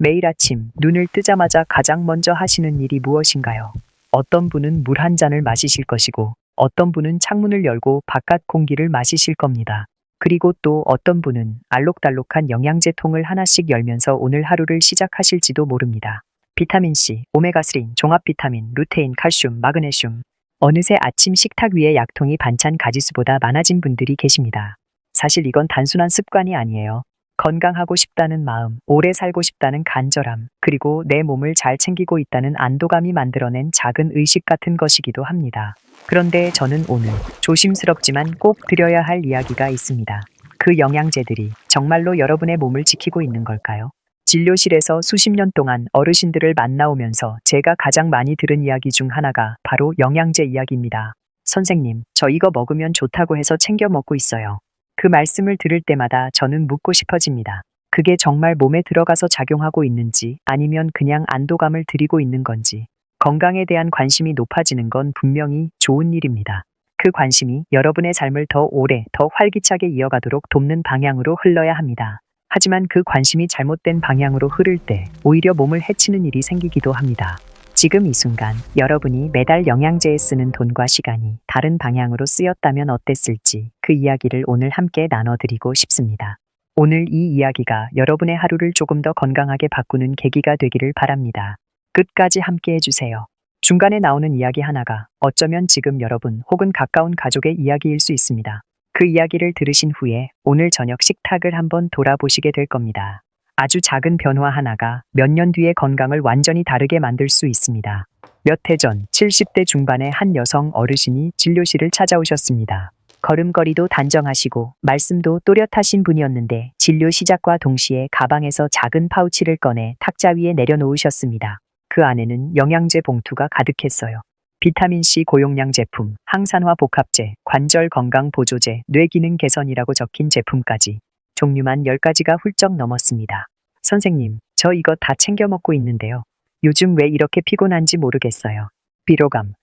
매일 아침 눈을 뜨자마자 가장 먼저 하시는 일이 무엇인가요? 어떤 분은 물 한 잔을 마시실 것이고, 어떤 분은 창문을 열고 바깥 공기를 마시실 겁니다. 그리고 또 어떤 분은 알록달록한 영양제 통을 하나씩 열면서 오늘 하루를 시작하실지도 모릅니다. 비타민C, 오메가3, 종합비타민, 루테인, 칼슘, 마그네슘. 어느새 아침 식탁 위에 약통이 반찬 가지수보다 많아진 분들이 계십니다. 사실 이건 단순한 습관이 아니에요. 건강하고 싶다는 마음, 오래 살고 싶다는 간절함, 그리고 내 몸을 잘 챙기고 있다는 안도감이 만들어낸 작은 의식 같은 것이기도 합니다. 그런데 저는 오늘 조심스럽지만 꼭 드려야 할 이야기가 있습니다. 그 영양제들이 정말로 여러분의 몸을 지키고 있는 걸까요? 진료실에서 수십 년 동안 어르신들을 만나오면서 제가 가장 많이 들은 이야기 중 하나가 바로 영양제 이야기입니다. 선생님, 저 이거 먹으면 좋다고 해서 챙겨 먹고 있어요. 그 말씀을 들을 때마다 저는 묻고 싶어집니다. 그게 정말 몸에 들어가서 작용하고 있는지 아니면 그냥 안도감을 드리고 있는 건지. 건강에 대한 관심이 높아지는 건 분명히 좋은 일입니다. 그 관심이 여러분의 삶을 더 오래, 더 활기차게 이어가도록 돕는 방향으로 흘러야 합니다. 하지만 그 관심이 잘못된 방향으로 흐를 때 오히려 몸을 해치는 일이 생기기도 합니다. 지금 이 순간 여러분이 매달 영양제에 쓰는 돈과 시간이 다른 방향으로 쓰였다면 어땠을지 그 이야기를 오늘 함께 나눠드리고 싶습니다. 오늘 이 이야기가 여러분의 하루를 조금 더 건강하게 바꾸는 계기가 되기를 바랍니다. 끝까지 함께 해주세요. 중간에 나오는 이야기 하나가 어쩌면 지금 여러분 혹은 가까운 가족의 이야기일 수 있습니다. 그 이야기를 들으신 후에 오늘 저녁 식탁을 한번 돌아보시게 될 겁니다. 아주 작은 변화 하나가 몇 년 뒤의 건강을 완전히 다르게 만들 수 있습니다. 몇 해 전 70대 중반의 한 여성 어르신이 진료실을 찾아오셨습니다. 걸음걸이도 단정하시고 말씀도 또렷하신 분이었는데 진료 시작과 동시에 가방에서 작은 파우치를 꺼내 탁자 위에 내려놓으셨습니다. 그 안에는 영양제 봉투가 가득했어요. 비타민C 고용량 제품, 항산화 복합제, 관절 건강 보조제, 뇌 기능 개선이라고 적힌 제품까지. 종류만 10가지가 훌쩍 넘었습니다. 선생님, 저 이거 다 챙겨 먹고 있는데요. 요즘 왜 이렇게 피곤한지 모르겠어요. 피로감,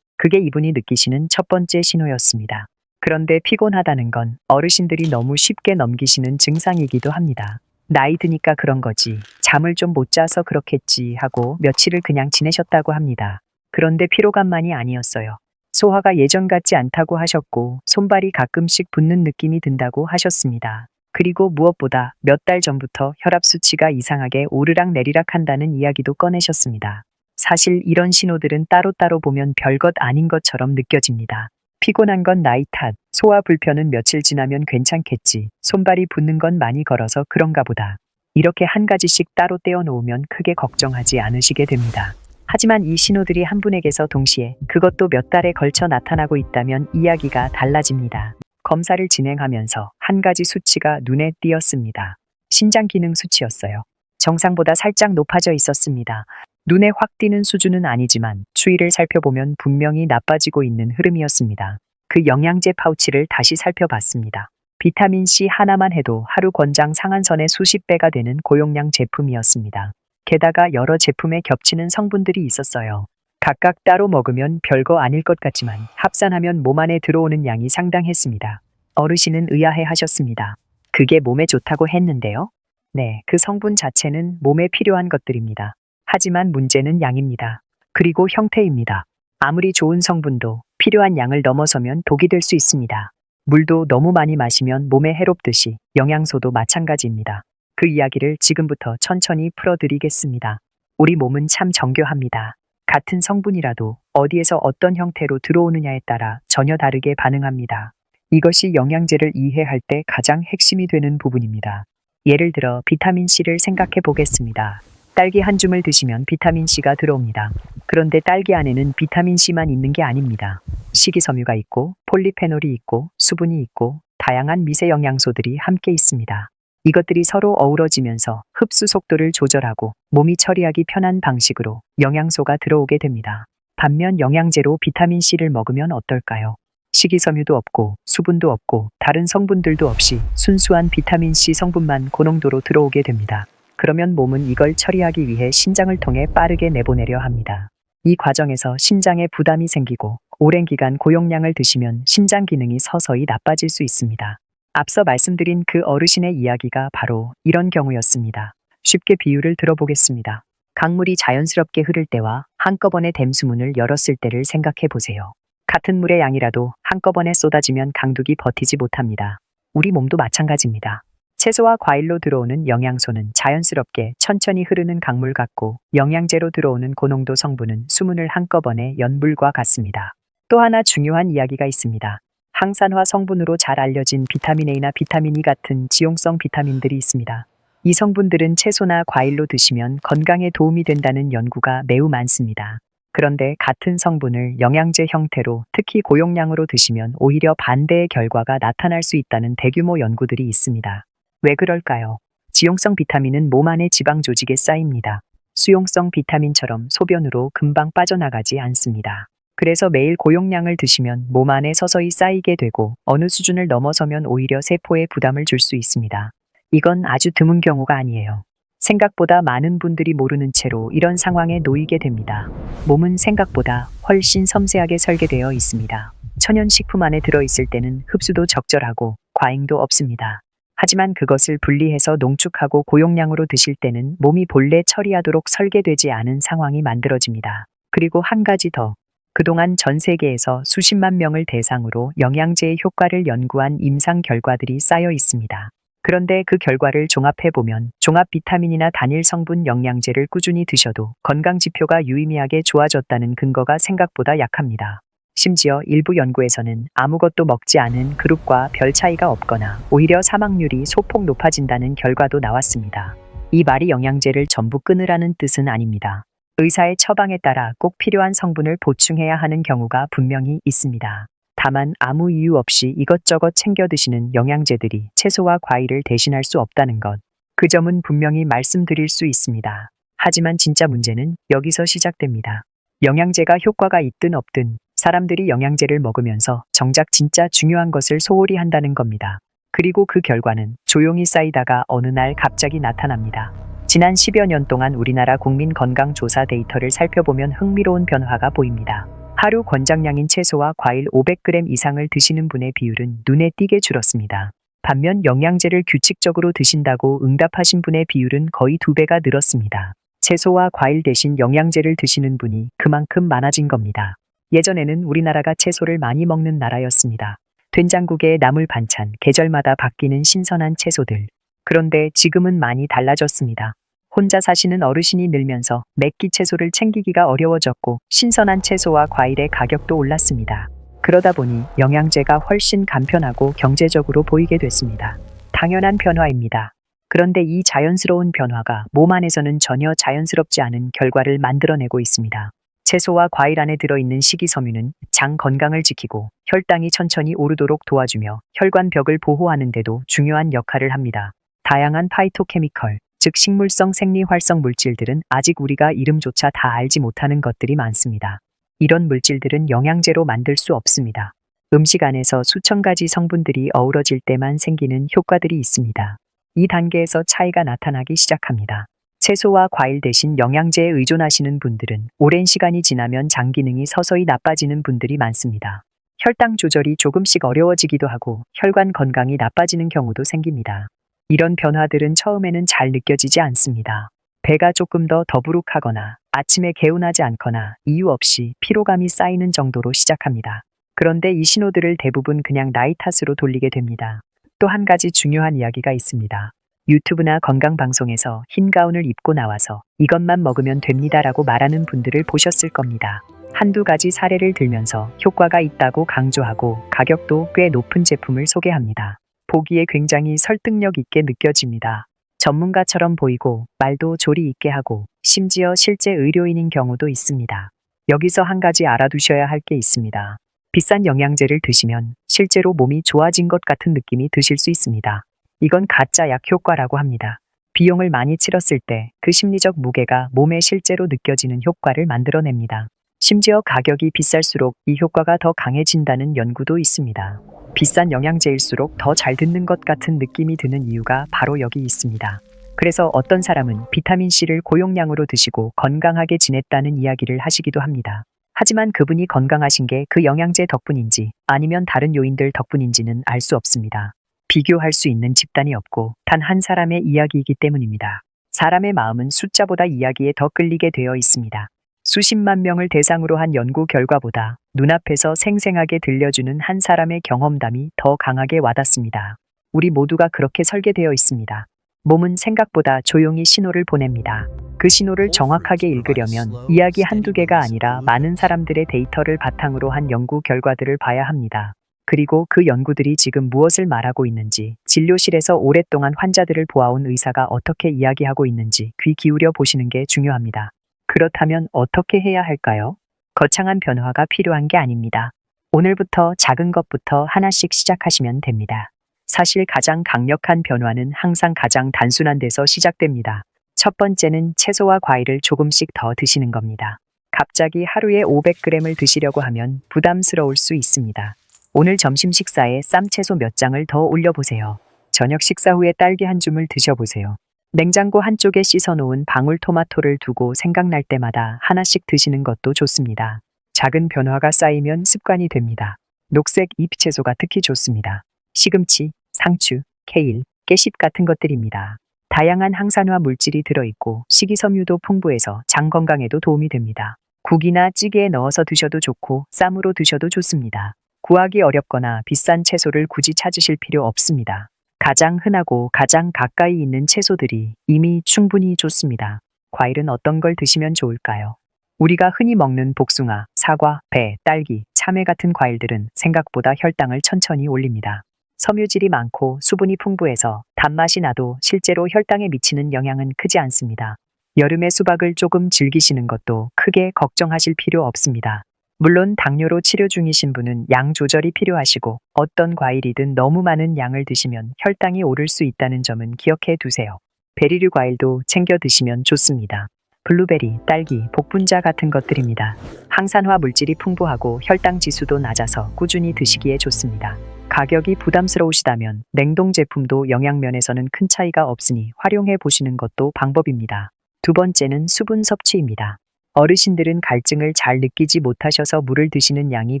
그게 이분이 느끼시는 첫 번째 신호였습니다. 그런데 피곤하다는 건 어르신들이 너무 쉽게 넘기시는 증상이기도 합니다. 나이 드니까 그런 거지, 잠을 좀 못 자서 그렇겠지 하고 며칠을 그냥 지내셨다고 합니다. 그런데 피로감만이 아니었어요. 소화가 예전 같지 않다고 하셨고 손발이 가끔씩 붓는 느낌이 든다고 하셨습니다. 그리고 무엇보다 몇 달 전부터 혈압 수치가 이상하게 오르락내리락 한다는 이야기도 꺼내셨습니다. 사실 이런 신호들은 따로따로 보면 별것 아닌 것처럼 느껴집니다. 피곤한 건 나이 탓, 소화 불편은 며칠 지나면 괜찮겠지, 손발이 붓는 건 많이 걸어서 그런가 보다. 이렇게 한 가지씩 따로 떼어놓으면 크게 걱정하지 않으시게 됩니다. 하지만 이 신호들이 한 분에게서 동시에 그것도 몇 달에 걸쳐 나타나고 있다면 이야기가 달라집니다. 검사를 진행하면서 한 가지 수치가 눈에 띄었습니다. 신장 기능 수치였어요. 정상보다 살짝 높아져 있었습니다. 눈에 확 띄는 수준은 아니지만 추이를 살펴보면 분명히 나빠지고 있는 흐름이었습니다. 그 영양제 파우치를 다시 살펴봤습니다. 비타민C 하나만 해도 하루 권장 상한선의 수십 배가 되는 고용량 제품이었습니다. 게다가 여러 제품에 겹치는 성분들이 있었어요. 각각 따로 먹으면 별거 아닐 것 같지만 합산하면 몸 안에 들어오는 양이 상당했습니다. 어르신은 의아해 하셨습니다. 그게 몸에 좋다고 했는데요? 네, 그 성분 자체는 몸에 필요한 것들입니다. 하지만 문제는 양입니다. 그리고 형태입니다. 아무리 좋은 성분도 필요한 양을 넘어서면 독이 될 수 있습니다. 물도 너무 많이 마시면 몸에 해롭듯이 영양소도 마찬가지입니다. 그 이야기를 지금부터 천천히 풀어드리겠습니다. 우리 몸은 참 정교합니다. 같은 성분이라도 어디에서 어떤 형태로 들어오느냐에 따라 전혀 다르게 반응합니다. 이것이 영양제를 이해할 때 가장 핵심이 되는 부분입니다. 예를 들어 비타민C를 생각해 보겠습니다. 딸기 한 줌을 드시면 비타민C가 들어옵니다. 그런데 딸기 안에는 비타민C만 있는 게 아닙니다. 식이섬유가 있고 폴리페놀이 있고 수분이 있고 다양한 미세 영양소들이 함께 있습니다. 이것들이 서로 어우러지면서 흡수 속도를 조절하고 몸이 처리하기 편한 방식으로 영양소가 들어오게 됩니다. 반면 영양제로 비타민C를 먹으면 어떨까요? 식이섬유도 없고 수분도 없고 다른 성분들도 없이 순수한 비타민C 성분만 고농도로 들어오게 됩니다. 그러면 몸은 이걸 처리하기 위해 신장을 통해 빠르게 내보내려 합니다. 이 과정에서 신장에 부담이 생기고 오랜 기간 고용량을 드시면 신장 기능이 서서히 나빠질 수 있습니다. 앞서 말씀드린 그 어르신의 이야기가 바로 이런 경우였습니다. 쉽게 비유를 들어보겠습니다. 강물이 자연스럽게 흐를 때와 한꺼번에 댐수문을 열었을 때를 생각해 보세요. 같은 물의 양이라도 한꺼번에 쏟아지면 강둑이 버티지 못합니다. 우리 몸도 마찬가지입니다. 채소와 과일로 들어오는 영양소는 자연스럽게 천천히 흐르는 강물 같고, 영양제로 들어오는 고농도 성분은 수문을 한꺼번에 연 물과 같습니다. 또 하나 중요한 이야기가 있습니다. 항산화 성분으로 잘 알려진 비타민 A나 비타민 E 같은 지용성 비타민들이 있습니다. 이 성분들은 채소나 과일로 드시면 건강에 도움이 된다는 연구가 매우 많습니다. 그런데 같은 성분을 영양제 형태로, 특히 고용량으로 드시면 오히려 반대의 결과가 나타날 수 있다는 대규모 연구들이 있습니다. 왜 그럴까요? 지용성 비타민은 몸 안의 지방 조직에 쌓입니다. 수용성 비타민처럼 소변으로 금방 빠져나가지 않습니다. 그래서 매일 고용량을 드시면 몸 안에 서서히 쌓이게 되고, 어느 수준을 넘어서면 오히려 세포에 부담을 줄 수 있습니다. 이건 아주 드문 경우가 아니에요. 생각보다 많은 분들이 모르는 채로 이런 상황에 놓이게 됩니다. 몸은 생각보다 훨씬 섬세하게 설계되어 있습니다. 천연식품 안에 들어있을 때는 흡수도 적절하고 과잉도 없습니다. 하지만 그것을 분리해서 농축하고 고용량으로 드실 때는 몸이 본래 처리하도록 설계되지 않은 상황이 만들어집니다. 그리고 한 가지 더. 그동안 전 세계에서 수십만 명을 대상으로 영양제의 효과를 연구한 임상 결과들이 쌓여 있습니다. 그런데 그 결과를 종합해보면 종합 비타민이나 단일 성분 영양제를 꾸준히 드셔도 건강 지표가 유의미하게 좋아졌다는 근거가 생각보다 약합니다. 심지어 일부 연구에서는 아무것도 먹지 않은 그룹과 별 차이가 없거나 오히려 사망률이 소폭 높아진다는 결과도 나왔습니다. 이 말이 영양제를 전부 끊으라는 뜻은 아닙니다. 의사의 처방에 따라 꼭 필요한 성분을 보충해야 하는 경우가 분명히 있습니다. 다만 아무 이유 없이 이것저것 챙겨 드시는 영양제들이 채소와 과일을 대신할 수 없다는 것. 그 점은 분명히 말씀드릴 수 있습니다. 하지만 진짜 문제는 여기서 시작됩니다. 영양제가 효과가 있든 없든 사람들이 영양제를 먹으면서 정작 진짜 중요한 것을 소홀히 한다는 겁니다. 그리고 그 결과는 조용히 쌓이다가 어느 날 갑자기 나타납니다. 지난 10여 년 동안 우리나라 국민 건강조사 데이터를 살펴보면 흥미로운 변화가 보입니다. 하루 권장량인 채소와 과일 500g 이상을 드시는 분의 비율은 눈에 띄게 줄었습니다. 반면 영양제를 규칙적으로 드신다고 응답하신 분의 비율은 거의 2배가 늘었습니다. 채소와 과일 대신 영양제를 드시는 분이 그만큼 많아진 겁니다. 예전에는 우리나라가 채소를 많이 먹는 나라였습니다. 된장국에 나물 반찬, 계절마다 바뀌는 신선한 채소들. 그런데 지금은 많이 달라졌습니다. 혼자 사시는 어르신이 늘면서 맵기 채소를 챙기기가 어려워졌고, 신선한 채소와 과일의 가격도 올랐습니다. 그러다 보니 영양제가 훨씬 간편하고 경제적으로 보이게 됐습니다. 당연한 변화입니다. 그런데 이 자연스러운 변화가 몸 안에서는 전혀 자연스럽지 않은 결과를 만들어내고 있습니다. 채소와 과일 안에 들어있는 식이섬유는 장 건강을 지키고 혈당이 천천히 오르도록 도와주며 혈관벽을 보호하는 데도 중요한 역할을 합니다. 다양한 파이토케미컬, 즉 식물성 생리활성 물질들은 아직 우리가 이름조차 다 알지 못하는 것들이 많습니다. 이런 물질들은 영양제로 만들 수 없습니다. 음식 안에서 수천 가지 성분들이 어우러질 때만 생기는 효과들이 있습니다. 이 단계에서 차이가 나타나기 시작합니다. 채소와 과일 대신 영양제에 의존하시는 분들은 오랜 시간이 지나면 장 기능이 서서히 나빠지는 분들이 많습니다. 혈당 조절이 조금씩 어려워지기도 하고 혈관 건강이 나빠지는 경우도 생깁니다. 이런 변화들은 처음에는 잘 느껴지지 않습니다. 배가 조금 더 더부룩하거나 아침에 개운하지 않거나 이유 없이 피로감이 쌓이는 정도로 시작합니다. 그런데 이 신호들을 대부분 그냥 나이 탓으로 돌리게 됩니다. 또 한 가지 중요한 이야기가 있습니다. 유튜브나 건강방송에서 흰 가운을 입고 나와서 이것만 먹으면 됩니다라고 말하는 분들을 보셨을 겁니다. 한두 가지 사례를 들면서 효과가 있다고 강조하고 가격도 꽤 높은 제품을 소개합니다. 보기에 굉장히 설득력 있게 느껴집니다. 전문가처럼 보이고 말도 조리 있게 하고 심지어 실제 의료인인 경우도 있습니다. 여기서 한 가지 알아두셔야 할 게 있습니다. 비싼 영양제를 드시면 실제로 몸이 좋아진 것 같은 느낌이 드실 수 있습니다. 이건 가짜 약 효과라고 합니다. 비용을 많이 치렀을 때 그 심리적 무게가 몸에 실제로 느껴지는 효과를 만들어냅니다. 심지어 가격이 비쌀수록 이 효과가 더 강해진다는 연구도 있습니다. 비싼 영양제일수록 더 잘 듣는 것 같은 느낌이 드는 이유가 바로 여기 있습니다. 그래서 어떤 사람은 비타민C를 고용량으로 드시고 건강하게 지냈다는 이야기를 하시기도 합니다. 하지만 그분이 건강하신 게 그 영양제 덕분인지 아니면 다른 요인들 덕분인지는 알 수 없습니다. 비교할 수 있는 집단이 없고 단 한 사람의 이야기이기 때문입니다. 사람의 마음은 숫자보다 이야기에 더 끌리게 되어 있습니다. 수십만 명을 대상으로 한 연구 결과보다 눈앞에서 생생하게 들려주는 한 사람의 경험담이 더 강하게 와닿습니다. 우리 모두가 그렇게 설계되어 있습니다. 몸은 생각보다 조용히 신호를 보냅니다. 그 신호를 정확하게 읽으려면 이야기 한두 개가 아니라 많은 사람들의 데이터를 바탕으로 한 연구 결과들을 봐야 합니다. 그리고 그 연구들이 지금 무엇을 말하고 있는지, 진료실에서 오랫동안 환자들을 보아온 의사가 어떻게 이야기하고 있는지 귀 기울여 보시는 게 중요합니다. 그렇다면 어떻게 해야 할까요? 거창한 변화가 필요한 게 아닙니다. 오늘부터 작은 것부터 하나씩 시작하시면 됩니다. 사실 가장 강력한 변화는 항상 가장 단순한 데서 시작됩니다. 첫 번째는 채소와 과일을 조금씩 더 드시는 겁니다. 갑자기 하루에 500g을 드시려고 하면 부담스러울 수 있습니다. 오늘 점심 식사에 쌈채소 몇 장을 더 올려보세요. 저녁 식사 후에 딸기 한 줌을 드셔보세요. 냉장고 한쪽에 씻어놓은 방울토마토를 두고 생각날 때마다 하나씩 드시는 것도 좋습니다. 작은 변화가 쌓이면 습관이 됩니다. 녹색 잎채소가 특히 좋습니다. 시금치, 상추, 케일, 깨씹 같은 것들입니다. 다양한 항산화 물질이 들어있고 식이섬유도 풍부해서 장 건강에도 도움이 됩니다. 국이나 찌개에 넣어서 드셔도 좋고 쌈으로 드셔도 좋습니다. 구하기 어렵거나 비싼 채소를 굳이 찾으실 필요 없습니다. 가장 흔하고 가장 가까이 있는 채소들이 이미 충분히 좋습니다. 과일은 어떤 걸 드시면 좋을까요? 우리가 흔히 먹는 복숭아, 사과, 배, 딸기, 참외 같은 과일들은 생각보다 혈당을 천천히 올립니다. 섬유질이 많고 수분이 풍부해서 단맛이 나도 실제로 혈당에 미치는 영향은 크지 않습니다. 여름에 수박을 조금 즐기시는 것도 크게 걱정하실 필요 없습니다. 물론 당뇨로 치료 중이신 분은 양 조절이 필요하시고 어떤 과일이든 너무 많은 양을 드시면 혈당이 오를 수 있다는 점은 기억해 두세요. 베리류 과일도 챙겨 드시면 좋습니다. 블루베리, 딸기, 복분자 같은 것들입니다. 항산화 물질이 풍부하고 혈당 지수도 낮아서 꾸준히 드시기에 좋습니다. 가격이 부담스러우시다면 냉동 제품도 영양면에서는 큰 차이가 없으니 활용해 보시는 것도 방법입니다. 두 번째는 수분 섭취입니다. 어르신들은 갈증을 잘 느끼지 못하셔서 물을 드시는 양이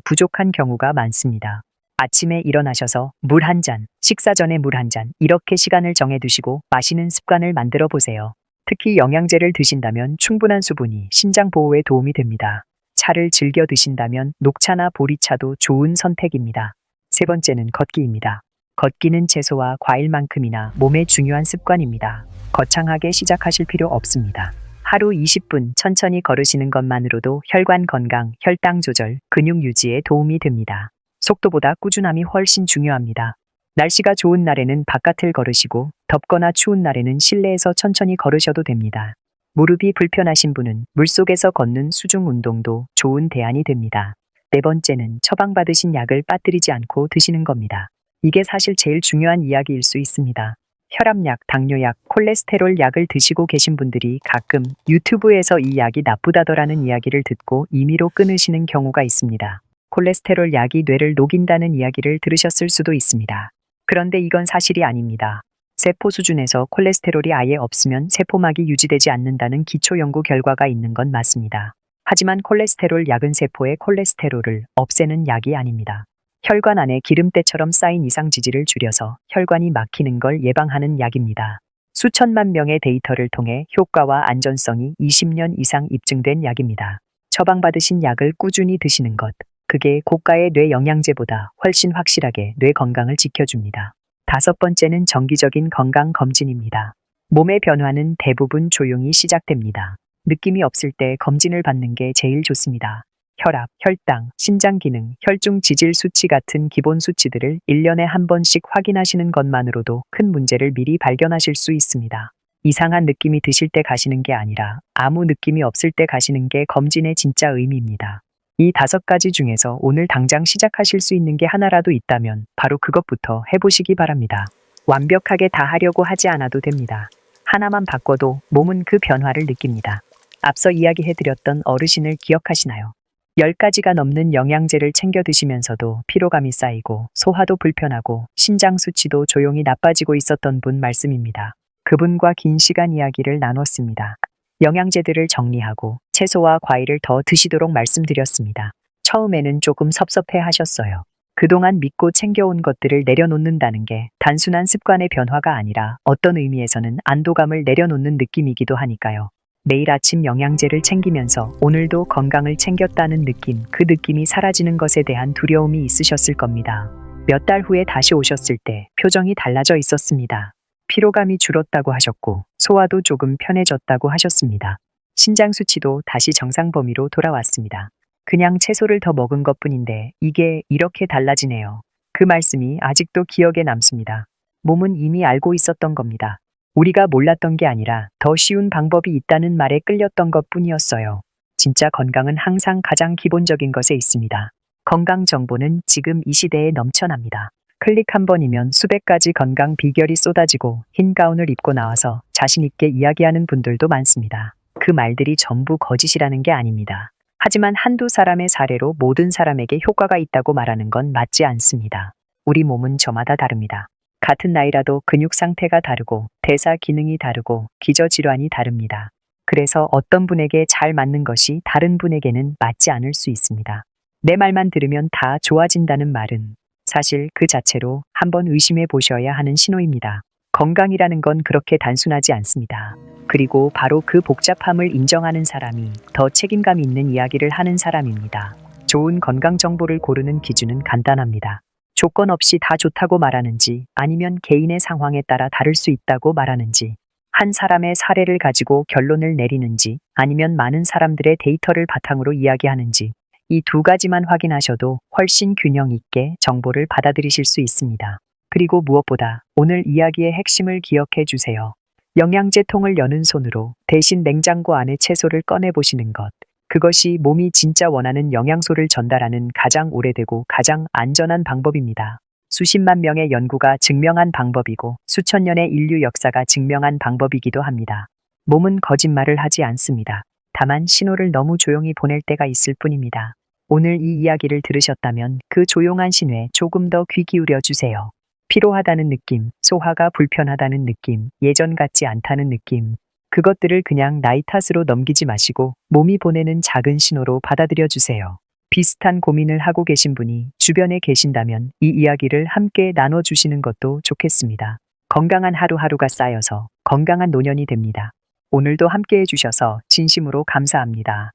부족한 경우가 많습니다. 아침에 일어나셔서 물 한 잔, 식사 전에 물 한 잔, 이렇게 시간을 정해두시고 마시는 습관을 만들어 보세요. 특히 영양제를 드신다면 충분한 수분이 신장 보호에 도움이 됩니다. 차를 즐겨 드신다면 녹차나 보리차도 좋은 선택입니다. 세 번째는 걷기입니다. 걷기는 채소와 과일만큼이나 몸에 중요한 습관입니다. 거창하게 시작하실 필요 없습니다. 하루 20분 천천히 걸으시는 것만으로도 혈관 건강, 혈당 조절, 근육 유지에 도움이 됩니다. 속도보다 꾸준함이 훨씬 중요합니다. 날씨가 좋은 날에는 바깥을 걸으시고 덥거나 추운 날에는 실내에서 천천히 걸으셔도 됩니다. 무릎이 불편하신 분은 물속에서 걷는 수중 운동도 좋은 대안이 됩니다. 네 번째는 처방받으신 약을 빠뜨리지 않고 드시는 겁니다. 이게 사실 제일 중요한 이야기일 수 있습니다. 혈압약, 당뇨약, 콜레스테롤 약을 드시고 계신 분들이 가끔 유튜브에서 이 약이 나쁘다더라는 이야기를 듣고 임의로 끊으시는 경우가 있습니다. 콜레스테롤 약이 뇌를 녹인다는 이야기를 들으셨을 수도 있습니다. 그런데 이건 사실이 아닙니다. 세포 수준에서 콜레스테롤이 아예 없으면 세포막이 유지되지 않는다는 기초 연구 결과가 있는 건 맞습니다. 하지만 콜레스테롤 약은 세포의 콜레스테롤을 없애는 약이 아닙니다. 혈관 안에 기름때처럼 쌓인 이상 지질을 줄여서 혈관이 막히는 걸 예방하는 약입니다. 수천만 명의 데이터를 통해 효과와 안전성이 20년 이상 입증된 약입니다. 처방받으신 약을 꾸준히 드시는 것, 그게 고가의 뇌 영양제보다 훨씬 확실하게 뇌 건강을 지켜줍니다. 다섯 번째는 정기적인 건강 검진입니다. 몸의 변화는 대부분 조용히 시작됩니다. 느낌이 없을 때 검진을 받는 게 제일 좋습니다. 혈압, 혈당, 신장 기능, 혈중 지질 수치 같은 기본 수치들을 1년에 한 번씩 확인하시는 것만으로도 큰 문제를 미리 발견하실 수 있습니다. 이상한 느낌이 드실 때 가시는 게 아니라 아무 느낌이 없을 때 가시는 게 검진의 진짜 의미입니다. 이 5가지 중에서 오늘 당장 시작하실 수 있는 게 하나라도 있다면 바로 그것부터 해보시기 바랍니다. 완벽하게 다 하려고 하지 않아도 됩니다. 하나만 바꿔도 몸은 그 변화를 느낍니다. 앞서 이야기해드렸던 어르신을 기억하시나요? 10가지가 넘는 영양제를 챙겨 드시면서도 피로감이 쌓이고 소화도 불편하고 신장 수치도 조용히 나빠지고 있었던 분 말씀입니다. 그분과 긴 시간 이야기를 나눴습니다. 영양제들을 정리하고 채소와 과일을 더 드시도록 말씀드렸습니다. 처음에는 조금 섭섭해 하셨어요. 그동안 믿고 챙겨온 것들을 내려놓는다는 게 단순한 습관의 변화가 아니라 어떤 의미에서는 안도감을 내려놓는 느낌이기도 하니까요. 매일 아침 영양제를 챙기면서 오늘도 건강을 챙겼다는 느낌, 그 느낌이 사라지는 것에 대한 두려움이 있으셨을 겁니다. 몇 달 후에 다시 오셨을 때 표정이 달라져 있었습니다. 피로감이 줄었다고 하셨고 소화도 조금 편해졌다고 하셨습니다. 신장 수치도 다시 정상 범위로 돌아왔습니다. 그냥 채소를 더 먹은 것뿐인데 이게 이렇게 달라지네요. 그 말씀이 아직도 기억에 남습니다. 몸은 이미 알고 있었던 겁니다. 우리가 몰랐던 게 아니라 더 쉬운 방법이 있다는 말에 끌렸던 것뿐이었어요. 진짜 건강은 항상 가장 기본적인 것에 있습니다. 건강 정보는 지금 이 시대에 넘쳐납니다. 클릭 한 번이면 수백 가지 건강 비결이 쏟아지고 흰 가운을 입고 나와서 자신 있게 이야기하는 분들도 많습니다. 그 말들이 전부 거짓이라는 게 아닙니다. 하지만 한두 사람의 사례로 모든 사람에게 효과가 있다고 말하는 건 맞지 않습니다. 우리 몸은 저마다 다릅니다. 같은 나이라도 근육 상태가 다르고 대사 기능이 다르고 기저질환이 다릅니다. 그래서 어떤 분에게 잘 맞는 것이 다른 분에게는 맞지 않을 수 있습니다. 내 말만 들으면 다 좋아진다는 말은 사실 그 자체로 한번 의심해 보셔야 하는 신호입니다. 건강이라는 건 그렇게 단순하지 않습니다. 그리고 바로 그 복잡함을 인정하는 사람이 더 책임감 있는 이야기를 하는 사람입니다. 좋은 건강 정보를 고르는 기준은 간단합니다. 조건 없이 다 좋다고 말하는지 아니면 개인의 상황에 따라 다를 수 있다고 말하는지, 한 사람의 사례를 가지고 결론을 내리는지 아니면 많은 사람들의 데이터를 바탕으로 이야기하는지, 이 두 가지만 확인하셔도 훨씬 균형 있게 정보를 받아들이실 수 있습니다. 그리고 무엇보다 오늘 이야기의 핵심을 기억해 주세요. 영양제 통을 여는 손으로 대신 냉장고 안에 채소를 꺼내 보시는 것. 그것이 몸이 진짜 원하는 영양소를 전달하는 가장 오래되고 가장 안전한 방법입니다. 수십만 명의 연구가 증명한 방법이고 수천 년의 인류 역사가 증명한 방법이기도 합니다. 몸은 거짓말을 하지 않습니다. 다만 신호를 너무 조용히 보낼 때가 있을 뿐입니다. 오늘 이 이야기를 들으셨다면 그 조용한 신호에 조금 더 귀 기울여 주세요. 피로하다는 느낌, 소화가 불편하다는 느낌, 예전 같지 않다는 느낌. 그것들을 그냥 나이 탓으로 넘기지 마시고 몸이 보내는 작은 신호로 받아들여 주세요. 비슷한 고민을 하고 계신 분이 주변에 계신다면 이 이야기를 함께 나눠주시는 것도 좋겠습니다. 건강한 하루하루가 쌓여서 건강한 노년이 됩니다. 오늘도 함께 해주셔서 진심으로 감사합니다.